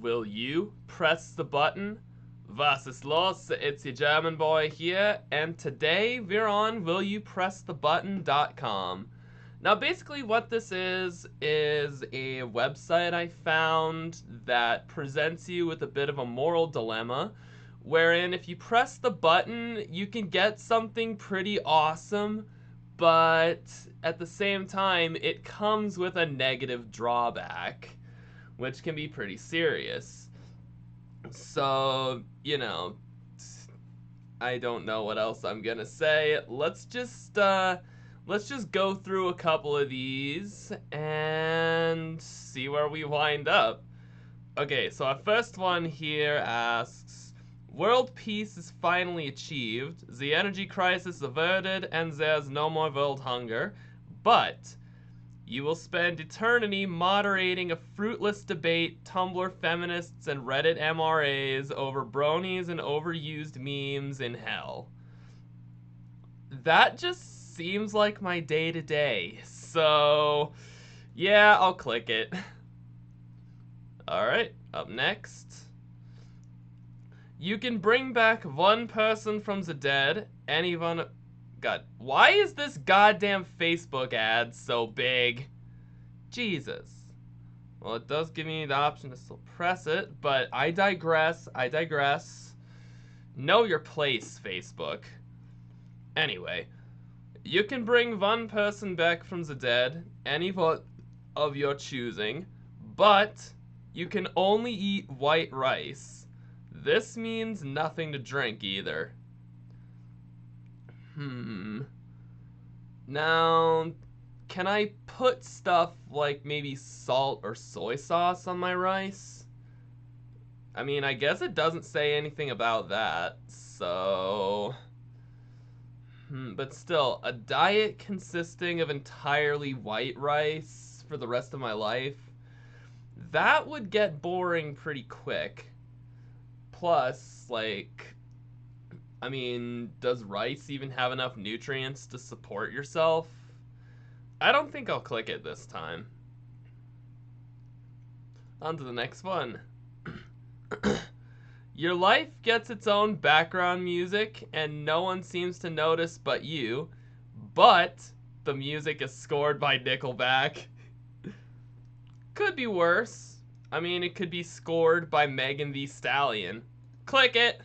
Will you press the button? Was ist los? It's your German boy here, and today we're on willyoupressthebutton.com. Now, basically, what this is a website I found that presents you with a bit of a moral dilemma, wherein if you press the button, you can get something pretty awesome, but at the same time, it comes with a negative drawback, which can be pretty serious. So, I don't know what else I'm gonna say. Let's just go through a couple of these and see where we wind up. Okay, so our first one here asks, world peace is finally achieved, the energy crisis averted, and there's no more world hunger, but you will spend eternity moderating a fruitless debate, Tumblr feminists and Reddit MRAs over bronies and overused memes in hell. That just seems like my day to day. So, yeah, I'll click it. Alright, up next. You can bring back one person from the dead, anyone. God, why is this goddamn Facebook ad so big? Jesus. Well, it does give me the option to still press it, but I digress. Know your place, Facebook. Anyway, you can bring one person back from the dead, any of your choosing, but you can only eat white rice. This means nothing to drink either. Now, can I put stuff like maybe salt or soy sauce on my rice? I mean, I guess it doesn't say anything about that, so... But still, a diet consisting of entirely white rice for the rest of my life, that would get boring pretty quick. Plus, I mean, does rice even have enough nutrients to support yourself? I don't think I'll click it this time. On to the next one. Your life gets its own background music, and no one seems to notice but you, but the music is scored by Nickelback. Could be worse. I mean, it could be scored by Megan Thee Stallion. Click it!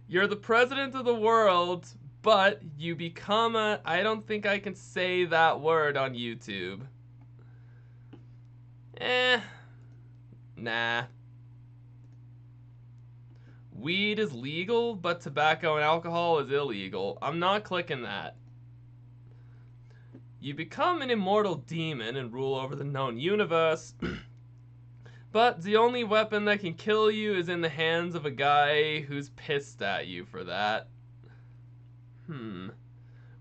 You're the president of the world, but you become a... I don't think I can say that word on YouTube. Nah. Weed is legal, but tobacco and alcohol is illegal. I'm not clicking that. You become an immortal demon and rule over the known universe, but the only weapon that can kill you is in the hands of a guy who's pissed at you for that.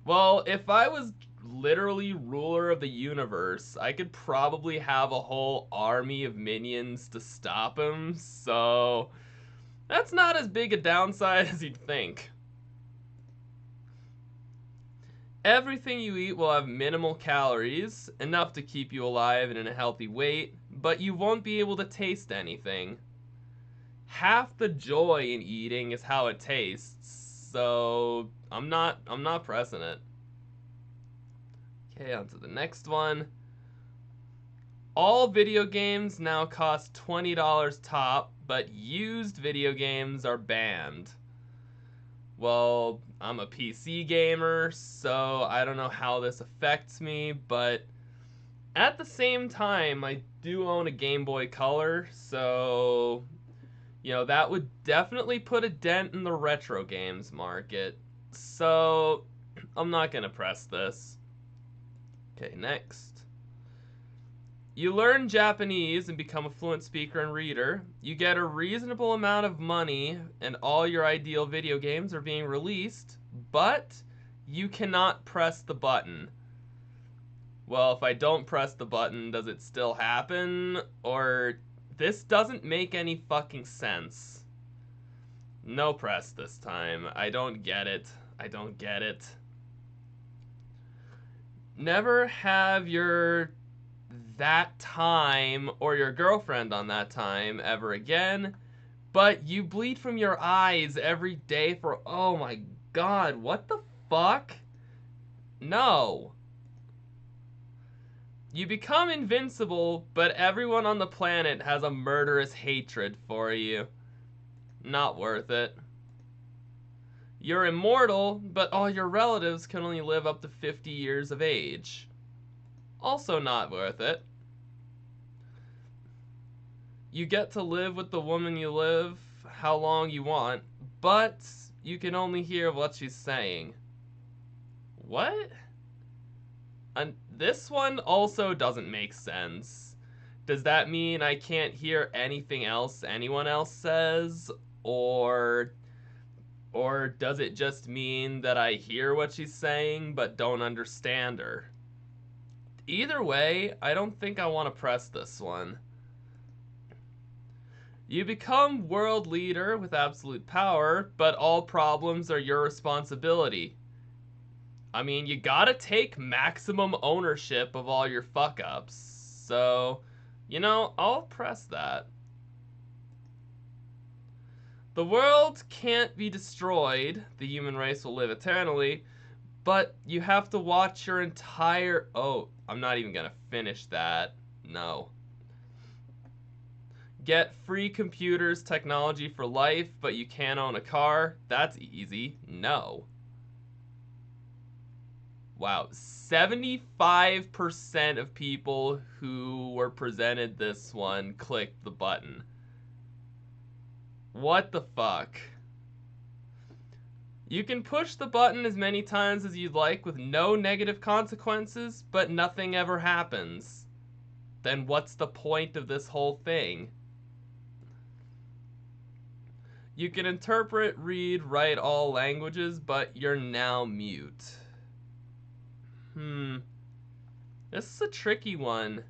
Well, if I was literally ruler of the universe, I could probably have a whole army of minions to stop him, so that's not as big a downside as you'd think. Everything you eat will have minimal calories, enough to keep you alive and in a healthy weight, but you won't be able to taste anything. Half the joy in eating is how it tastes, so I'm not pressing it. Okay, on to the next one. All video games now cost $20 top, but used video games are banned. Well, I'm a PC gamer, so I don't know how this affects me, but at the same time, I do own a Game Boy Color, so, that would definitely put a dent in the retro games market. So, I'm not gonna press this. Okay, next. You learn Japanese and become a fluent speaker and reader. You get a reasonable amount of money, and all your ideal video games are being released, but you cannot press the button. Well, if I don't press the button, does it still happen? Or this doesn't make any fucking sense. No press this time. I don't get it. Never have your that time or your girlfriend on that time ever again, but you bleed from your eyes every day for, oh my god, what the fuck? No. You become invincible, but everyone on the planet has a murderous hatred for you. Not worth it. You're immortal, but all your relatives can only live up to 50 years of age. Also not worth it. You get to live with the woman you live how long you want, but you can only hear what she's saying. What? And this one also doesn't make sense. Does that mean I can't hear anything else anyone else says? Or does it just mean that I hear what she's saying but don't understand her? Either way, I don't think I want to press this one. You become world leader with absolute power, but all problems are your responsibility. I mean, you gotta take maximum ownership of all your fuck-ups. So, you know, I'll press that. The world can't be destroyed. The human race will live eternally. But you have to watch your entire... Oh, I'm not even gonna finish that. No. Get free computers, technology for life, but you can't own a car. That's easy. No. Wow, 75% of people who were presented this one clicked the button. What the fuck? You can push the button as many times as you'd like with no negative consequences, but nothing ever happens. Then what's the point of this whole thing? You can interpret, read, write all languages, but you're now mute. This is a tricky one.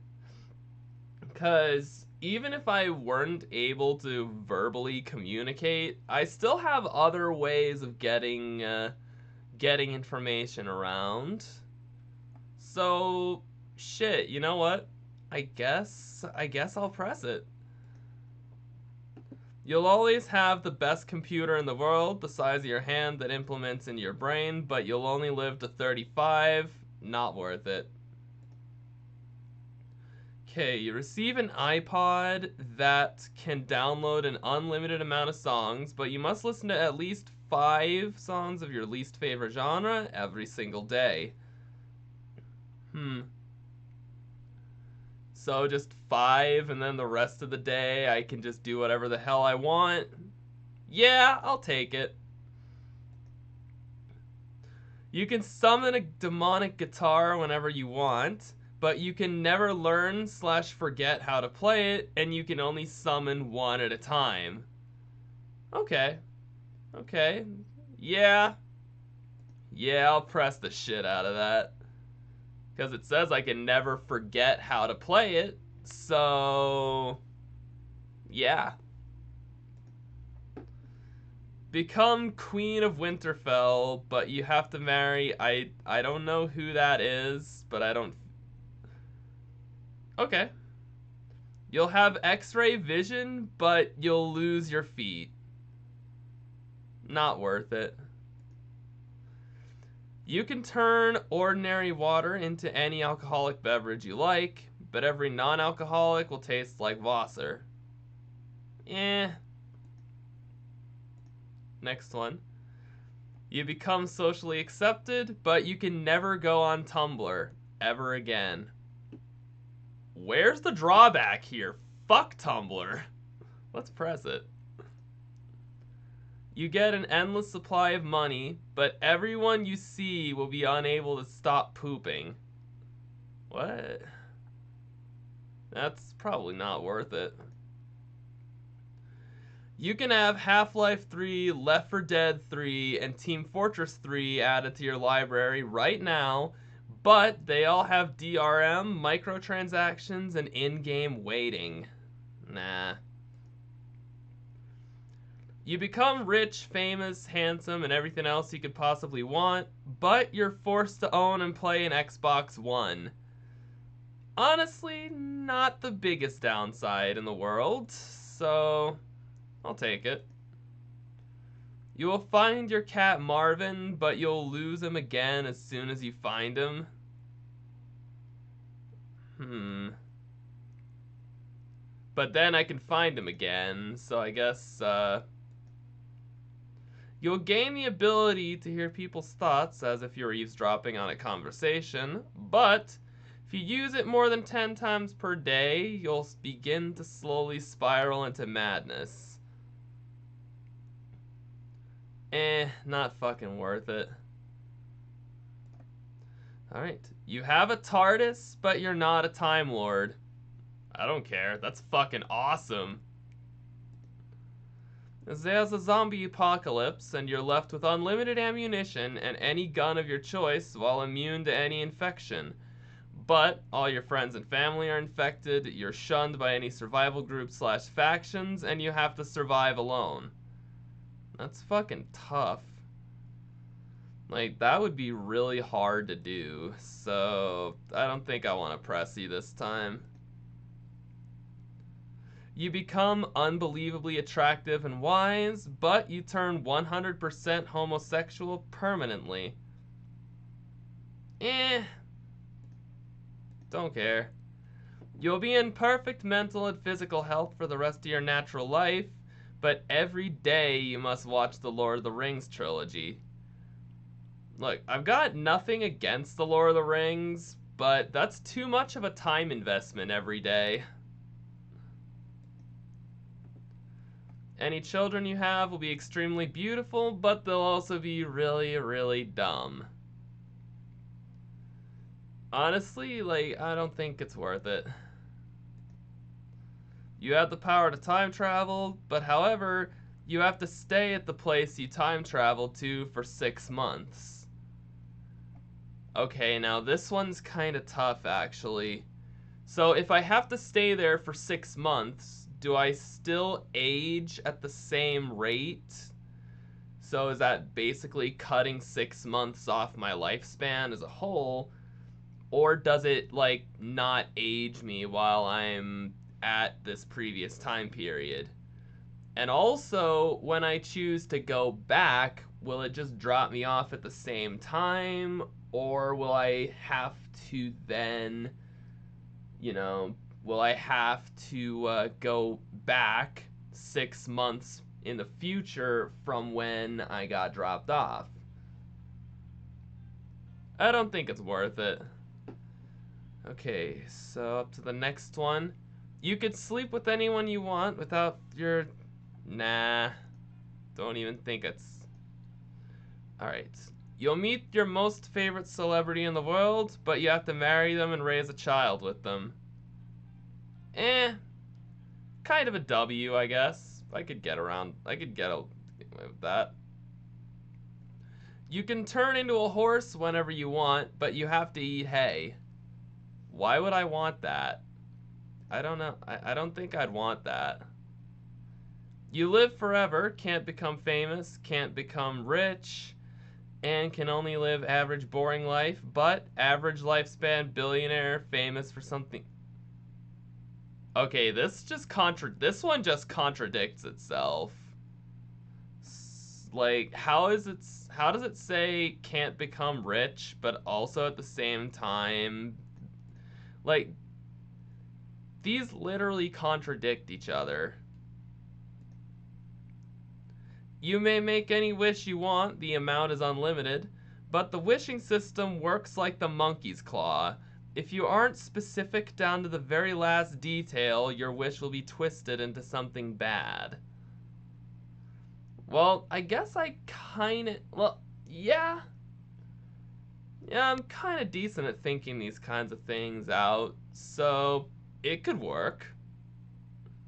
Because even if I weren't able to verbally communicate, I still have other ways of getting information around. So, shit, you know what? I guess I'll press it. You'll always have the best computer in the world, the size of your hand that implements in your brain, but you'll only live to 35. Not worth it. Okay, you receive an iPod that can download an unlimited amount of songs, but you must listen to at least 5 songs of your least favorite genre every single day. So just 5, and then the rest of the day I can just do whatever the hell I want? Yeah, I'll take it. You can summon a demonic guitar whenever you want, but you can never learn / forget how to play it, and you can only summon one at a time. Okay. Okay. Yeah, I'll press the shit out of that. Because it says I can never forget how to play it, so... yeah. Become Queen of Winterfell, but you have to marry... I don't know who that is, but I don't... Okay. You'll have X-ray vision, but you'll lose your feet. Not worth it. You can turn ordinary water into any alcoholic beverage you like, but every non-alcoholic will taste like Wasser. Next one. You become socially accepted, but you can never go on Tumblr ever again. Where's the drawback here? Fuck Tumblr. Let's press it. You get an endless supply of money, but everyone you see will be unable to stop pooping. What? That's probably not worth it. You can have Half-Life 3, Left 4 Dead 3, and Team Fortress 3 added to your library right now, but they all have DRM, microtransactions, and in-game waiting. Nah. You become rich, famous, handsome, and everything else you could possibly want, but you're forced to own and play an Xbox One. Honestly, not the biggest downside in the world, so I'll take it. You will find your cat Marvin, but you'll lose him again as soon as you find him. But then I can find him again, so I guess, you'll gain the ability to hear people's thoughts as if you're eavesdropping on a conversation, but if you use it more than 10 times per day, you'll begin to slowly spiral into madness. Not fucking worth it. Alright, you have a TARDIS, but you're not a Time Lord. I don't care, that's fucking awesome. There's a zombie apocalypse, and you're left with unlimited ammunition and any gun of your choice while immune to any infection. But all your friends and family are infected, you're shunned by any survival groups / factions, and you have to survive alone. That's fucking tough. Like, that would be really hard to do, so I don't think I want to press you this time. You become unbelievably attractive and wise, but you turn 100% homosexual permanently. Don't care. You'll be in perfect mental and physical health for the rest of your natural life, but every day you must watch the Lord of the Rings trilogy. Look, I've got nothing against the Lord of the Rings, but that's too much of a time investment every day. Any children you have will be extremely beautiful, but they'll also be really, really dumb. Honestly, like, I don't think it's worth it. You have the power to time travel, but however, you have to stay at the place you time traveled to for 6 months. Okay, now this one's kind of tough, actually. So if I have to stay there for 6 months, do I still age at the same rate? So is that basically cutting 6 months off my lifespan as a whole? Or does it, like, not age me while I'm at this previous time period? And also, when I choose to go back, will it just drop me off at the same time? Or will I have to then, will I have to go back 6 months in the future from when I got dropped off? I don't think it's worth it. Okay, so up to the next one. You could sleep with anyone you want without your... Nah. Don't even think it's... Alright. You'll meet your most favorite celebrity in the world, but you have to marry them and raise a child with them. Kind of a W, I guess. I could get away with that. You can turn into a horse whenever you want, but you have to eat hay. Why would I want that? I don't know. I don't think I'd want that. You live forever, can't become famous, can't become rich, and can only live average boring life, but average lifespan billionaire, famous for something. Okay, this one just contradicts itself. Like, how does it say can't become rich, but also at the same time, like, these literally contradict each other. You may make any wish you want, the amount is unlimited, but the wishing system works like the monkey's claw. If you aren't specific down to the very last detail, your wish will be twisted into something bad. Well, I guess yeah. Yeah, I'm kind of decent at thinking these kinds of things out, so it could work.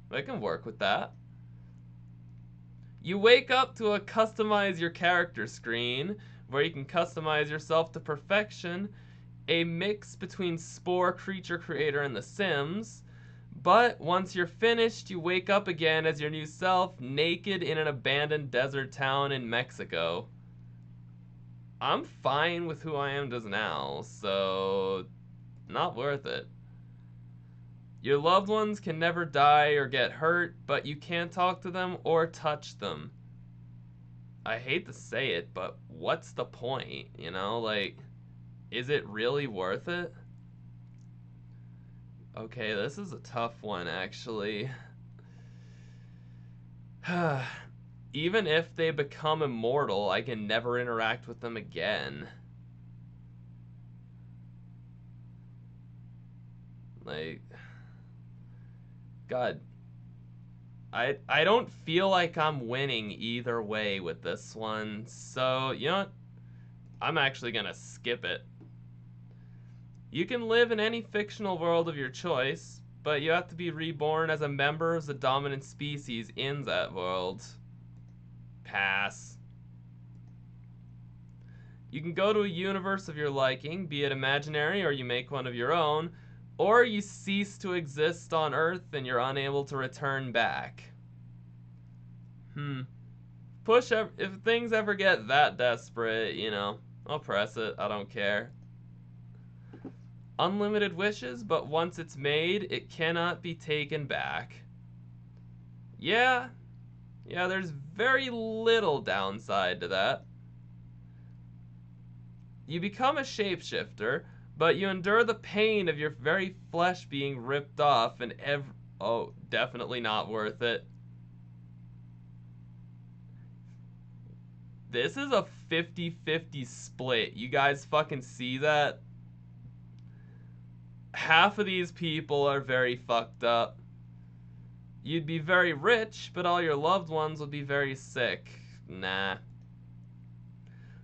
I can work with that. You wake up to a customize your character screen, where you can customize yourself to perfection, a mix between Spore Creature Creator and The Sims, but once you're finished, you wake up again as your new self, naked in an abandoned desert town in Mexico. I'm fine with who I am just now, so not worth it. Your loved ones can never die or get hurt, but you can't talk to them or touch them. I hate to say it, but what's the point? You know, like, is it really worth it? Okay, this is a tough one, actually. Even if they become immortal, I can never interact with them again. Like, God, I don't feel like I'm winning either way with this one. So, you know what? I'm actually gonna skip it. You can live in any fictional world of your choice, but you have to be reborn as a member of the dominant species in that world. Pass. You can go to a universe of your liking, be it imaginary or you make one of your own, or you cease to exist on Earth and you're unable to return back. If things ever get that desperate, you know, I'll press it. I don't care. Unlimited wishes, but once it's made, it cannot be taken back. Yeah, there's very little downside to that. You become a shapeshifter, but you endure the pain of your very flesh being ripped off and oh, definitely not worth it. This is a 50-50 split. You guys fucking see that? Half of these people are very fucked up. You'd be very rich, but all your loved ones would be very sick. Nah.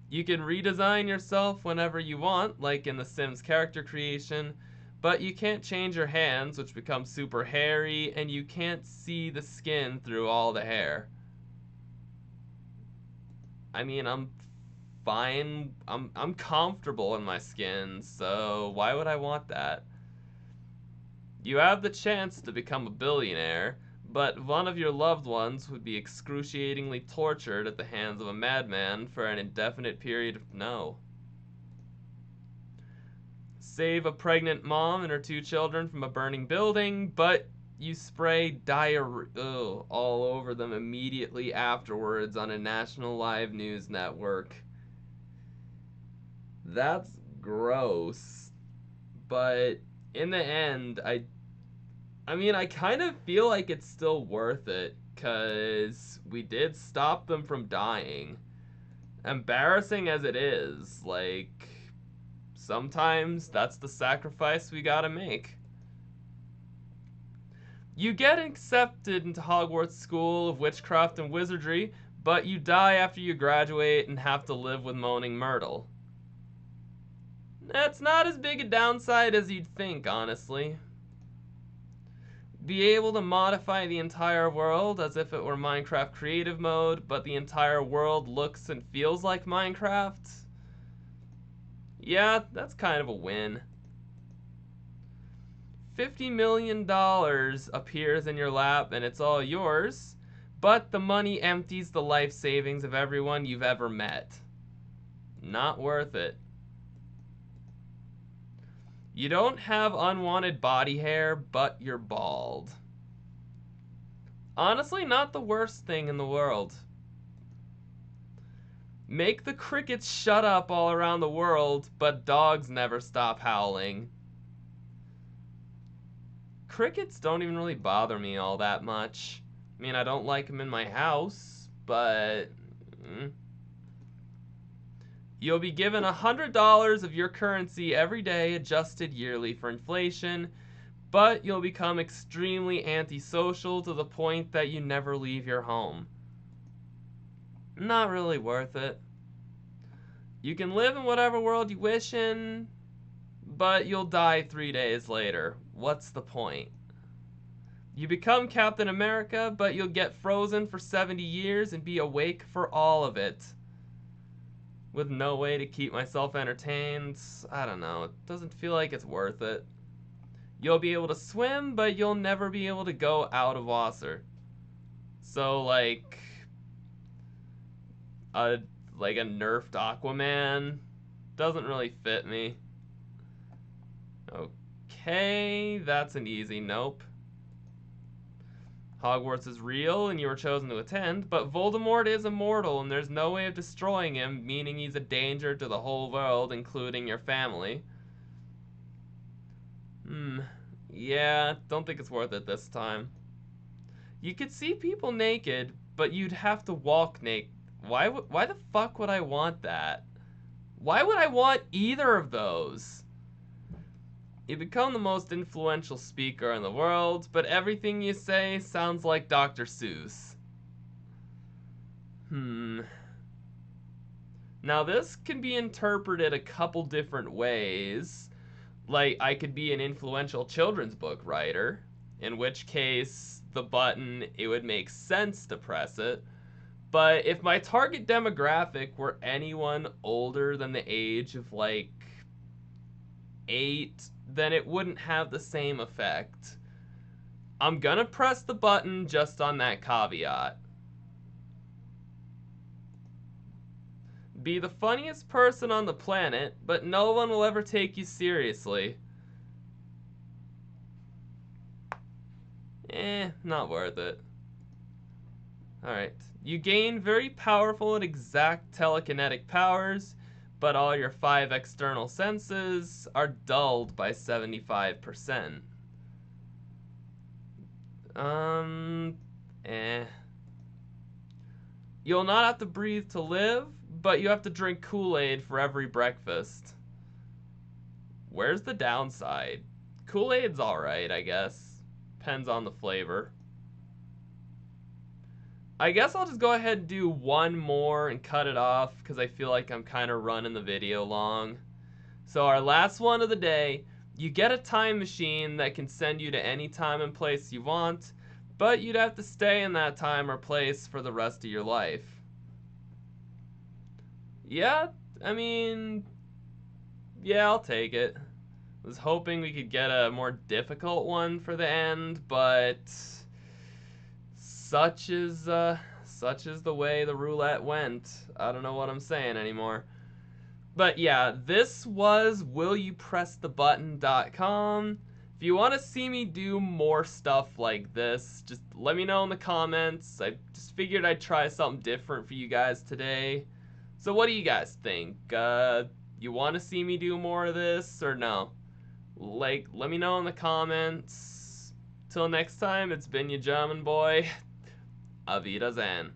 You can redesign yourself whenever you want, like in The Sims character creation, but you can't change your hands, which become super hairy, and you can't see the skin through all the hair. I mean, I'm fine. I'm comfortable in my skin, so why would I want that? You have the chance to become a billionaire, but one of your loved ones would be excruciatingly tortured at the hands of a madman for an indefinite period of no. Save a pregnant mom and her 2 children from a burning building, but you spray diarrhea all over them immediately afterwards on a national live news network. That's gross. But in the end, I mean, I kind of feel like it's still worth it, because we did stop them from dying. Embarrassing as it is, like, sometimes that's the sacrifice we gotta make. You get accepted into Hogwarts School of Witchcraft and Wizardry, but you die after you graduate and have to live with Moaning Myrtle. That's not as big a downside as you'd think, honestly. Be able to modify the entire world as if it were Minecraft creative mode, but the entire world looks and feels like Minecraft. Yeah, that's kind of a win. $50 million appears in your lap and it's all yours, but the money empties the life savings of everyone you've ever met. Not worth it. You don't have unwanted body hair, but you're bald. Honestly, not the worst thing in the world. Make the crickets shut up all around the world, but dogs never stop howling. Crickets don't even really bother me all that much. I mean, I don't like them in my house, but... You'll be given $100 of your currency every day, adjusted yearly for inflation, but you'll become extremely antisocial to the point that you never leave your home. Not really worth it. You can live in whatever world you wish in, but you'll die 3 days later. What's the point? You become Captain America, but you'll get frozen for 70 years and be awake for all of it. With no way to keep myself entertained. I don't know. It doesn't feel like it's worth it. You'll be able to swim, but you'll never be able to go out of water. So, like a nerfed Aquaman doesn't really fit me. Okay, that's an easy nope. Hogwarts is real and you were chosen to attend, but Voldemort is immortal and there's no way of destroying him, meaning he's a danger to the whole world, including your family. Yeah, don't think it's worth it this time. You could see people naked, but you'd have to walk naked. Why the fuck would I want that? Why would I want either of those? You become the most influential speaker in the world, but everything you say sounds like Dr. Seuss. Now this can be interpreted a couple different ways. Like, I could be an influential children's book writer, in which case the button, it would make sense to press it. But if my target demographic were anyone older than the age of like 8, then it wouldn't have the same effect. I'm gonna press the button just on that caveat. Be the funniest person on the planet, but no one will ever take you seriously. Not worth it. Alright. You gain very powerful and exact telekinetic powers, but all your 5 external senses are dulled by 75%. You'll not have to breathe to live, but you have to drink Kool-Aid for every breakfast. Where's the downside? Kool-Aid's alright, I guess. Depends on the flavor. I guess I'll just go ahead and do one more and cut it off because I feel like I'm kind of running the video long. So our last one of the day, you get a time machine that can send you to any time and place you want, but you'd have to stay in that time or place for the rest of your life. Yeah, I mean, yeah, I'll take it. I was hoping we could get a more difficult one for the end, but such is the way the roulette went. I don't know what I'm saying anymore. But yeah, this was willyoupressthebutton.com. If you want to see me do more stuff like this, just let me know in the comments. I just figured I'd try something different for you guys today. So what do you guys think? You want to see me do more of this or no? Like, let me know in the comments. Till next time, it's been your German boy. Auf Wiedersehen.